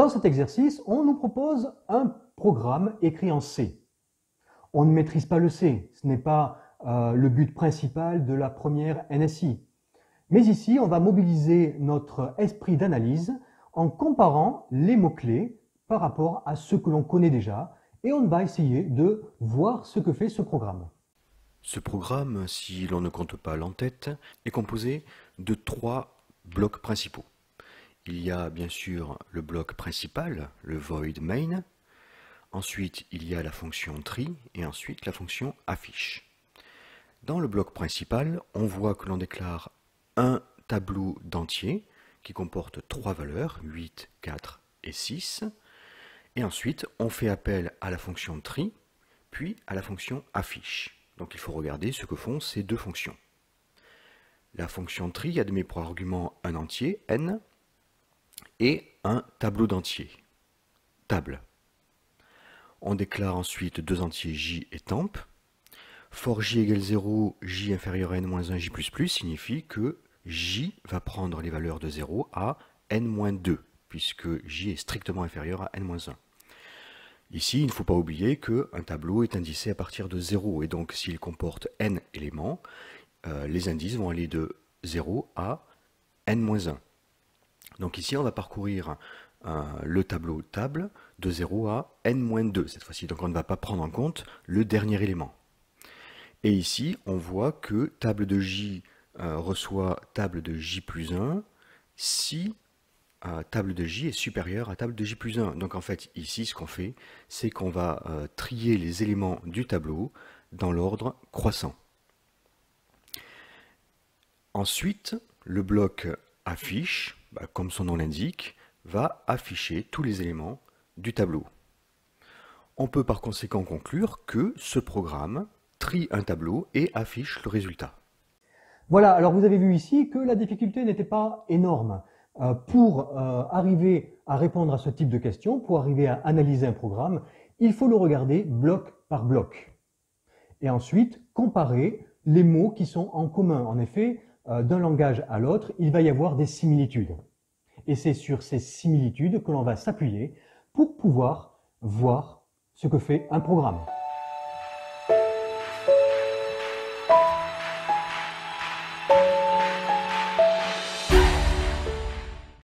Dans cet exercice, on nous propose un programme écrit en C. On ne maîtrise pas le C, ce n'est pas le but principal de la première NSI. Mais ici, on va mobiliser notre esprit d'analyse en comparant les mots-clés par rapport à ce que l'on connaît déjà et on va essayer de voir ce que fait ce programme. Ce programme, si l'on ne compte pas l'entête, est composé de 3 blocs principaux. Il y a bien sûr le bloc principal, le void main. Ensuite, il y a la fonction tree et ensuite la fonction affiche. Dans le bloc principal, on voit que l'on déclare un tableau d'entier qui comporte 3 valeurs, 8, 4 et 6. Et ensuite, on fait appel à la fonction tree, puis à la fonction affiche. Donc il faut regarder ce que font ces deux fonctions. La fonction tree admet pour argument un entier, n, et un tableau d'entiers, table. On déclare ensuite deux entiers j et temp. For j égale 0, j inférieur à n-1, j++ signifie que j va prendre les valeurs de 0 à n-2, puisque j est strictement inférieur à n-1. Ici, il ne faut pas oublier qu'un tableau est indicé à partir de 0, et donc s'il comporte n éléments, les indices vont aller de 0 à n-1. Donc ici, on va parcourir le tableau table de 0 à n-2 cette fois-ci. Donc on ne va pas prendre en compte le dernier élément. Et ici, on voit que table de j reçoit table de j+1 si table de j est supérieure à table de j+1. Donc en fait, ici, ce qu'on fait, c'est qu'on va trier les éléments du tableau dans l'ordre croissant. Ensuite, le bloc affiche, comme son nom l'indique, va afficher tous les éléments du tableau. On peut par conséquent conclure que ce programme trie un tableau et affiche le résultat. Voilà, alors vous avez vu ici que la difficulté n'était pas énorme. Pour arriver à répondre à ce type de questions, pour arriver à analyser un programme, il faut le regarder bloc par bloc. Et ensuite, comparer les mots qui sont en commun. En effet, d'un langage à l'autre, il va y avoir des similitudes. Et c'est sur ces similitudes que l'on va s'appuyer pour pouvoir voir ce que fait un programme.